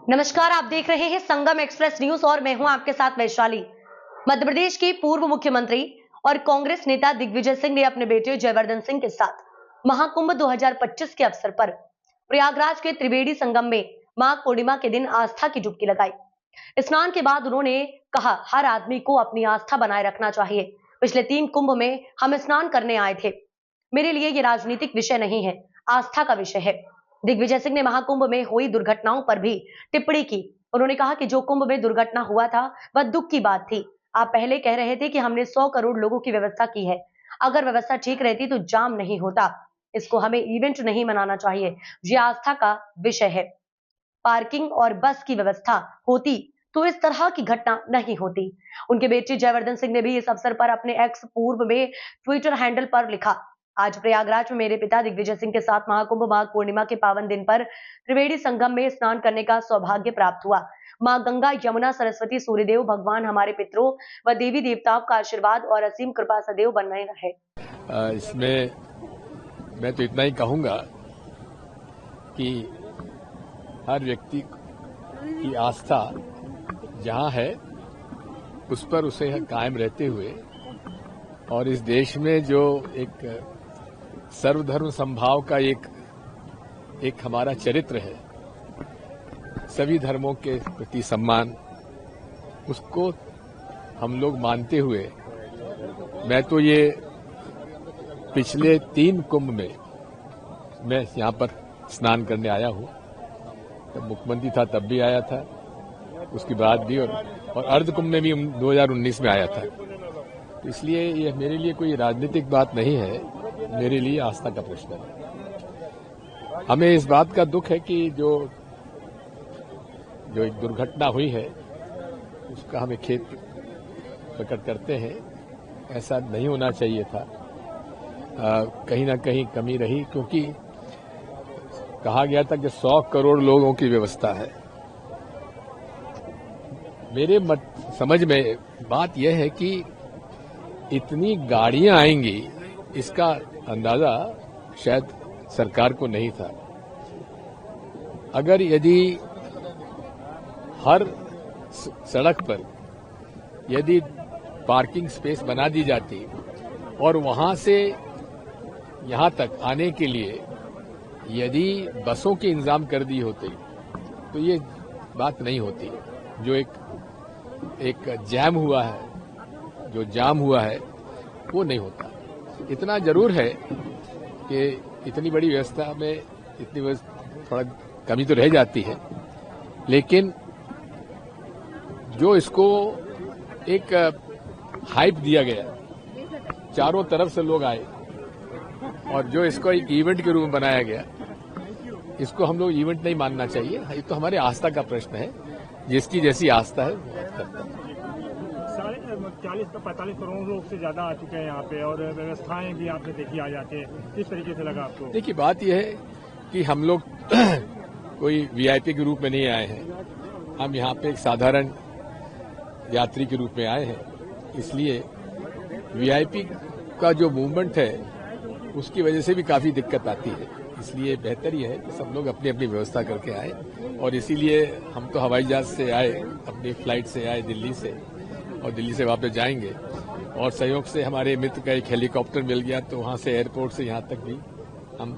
नमस्कार, आप देख रहे हैं संगम एक्सप्रेस न्यूज और मैं हूं आपके साथ वैशाली। मध्य प्रदेश के पूर्व मुख्यमंत्री और कांग्रेस नेता दिग्विजय सिंह ने अपने बेटे जयवर्धन सिंह के साथ महाकुंभ 2025 के अवसर पर प्रयागराज के त्रिवेणी संगम में माघ पूर्णिमा के दिन आस्था की डुबकी लगाई। स्नान के बाद उन्होंने कहा, हर आदमी को अपनी आस्था बनाए रखना चाहिए। पिछले 3 कुंभ में हम स्नान करने आए थे। मेरे लिए ये राजनीतिक विषय नहीं है, आस्था का विषय है। दिग्विजय सिंह ने महाकुंभ में हुई दुर्घटनाओं पर भी टिप्पणी की। उन्होंने कहा कि जो कुंभ में दुर्घटना हुआ था वह दुख की बात थी। आप पहले कह रहे थे कि हमने 100 करोड़ लोगों की व्यवस्था की है। अगर व्यवस्था ठीक रहती तो जाम नहीं होता। इसको हमें इवेंट नहीं मनाना चाहिए, ये आस्था का विषय है। पार्किंग और बस की व्यवस्था होती तो इस तरह की घटना नहीं होती। उनके बेटे जयवर्धन सिंह ने भी इस अवसर पर अपने एक्स पूर्व में ट्विटर हैंडल पर लिखा, आज प्रयागराज में मेरे पिता दिग्विजय सिंह के साथ महाकुंभ माघ पूर्णिमा के पावन दिन पर त्रिवेणी संगम में स्नान करने का सौभाग्य प्राप्त हुआ। मां गंगा, यमुना, सरस्वती, सूर्यदेव भगवान, हमारे पितरों व देवी देवताओं का आशीर्वाद और असीम कृपा सदैव बने रहे। इसमें मैं तो इतना ही कहूंगा कि हर व्यक्ति की आस्था जहां है उस पर उसे कायम रहते हुए और इस देश में जो एक सर्वधर्म समभाव का एक हमारा चरित्र है, सभी धर्मों के प्रति सम्मान, उसको हम लोग मानते हुए मैं तो ये पिछले 3 कुंभ में मैं यहाँ पर स्नान करने आया हूँ। जब मुख्यमंत्री था तब भी आया था, उसके बाद भी और अर्ध कुंभ में भी 2019 में आया था। तो इसलिए ये मेरे लिए कोई राजनीतिक बात नहीं है, मेरे लिए आस्था का प्रश्न है। हमें इस बात का दुख है कि जो एक दुर्घटना हुई है उसका हमें खेद प्रकट करते हैं। ऐसा नहीं होना चाहिए था। कहीं ना कहीं कमी रही, क्योंकि कहा गया था कि 100 करोड़ लोगों की व्यवस्था है। मेरे समझ में बात यह है कि इतनी गाड़ियां आएंगी इसका अंदाजा शायद सरकार को नहीं था। अगर यदि हर सड़क पर यदि पार्किंग स्पेस बना दी जाती और वहां से यहां तक आने के लिए यदि बसों के इंतजाम कर दिए होते तो ये बात नहीं होती। जो एक जाम हुआ है वो नहीं होता। इतना जरूर है कि इतनी बड़ी व्यवस्था में थोड़ा कमी तो रह जाती है, लेकिन जो इसको एक हाइप दिया गया, चारों तरफ से लोग आए और जो इसको एक इवेंट के रूप में बनाया गया, इसको हम लोग इवेंट नहीं मानना चाहिए। ये तो हमारे आस्था का प्रश्न है, जिसकी जैसी आस्था है वो करता है। 40-45 करोड़ लोग से ज्यादा आ चुके हैं यहाँ पे और व्यवस्थाएं भी आपने देखी आ जाके, किस तरीके से लगा आपको? देखिए, बात यह है कि हम लोग कोई वीआईपी के रूप में नहीं आए हैं। हम यहाँ पे एक साधारण यात्री के रूप में आए हैं। इसलिए वीआईपी का जो मूवमेंट है उसकी वजह से भी काफी दिक्कत आती है। इसलिए बेहतर यह है कि सब लोग अपनी अपनी व्यवस्था करके आए, और इसीलिए हम तो हवाई जहाज से आए, अपनी फ्लाइट से आए दिल्ली से, और दिल्ली से वापस जाएंगे। और सहयोग से हमारे मित्र का एक हेलीकॉप्टर मिल गया, तो वहां से एयरपोर्ट से यहाँ तक भी हम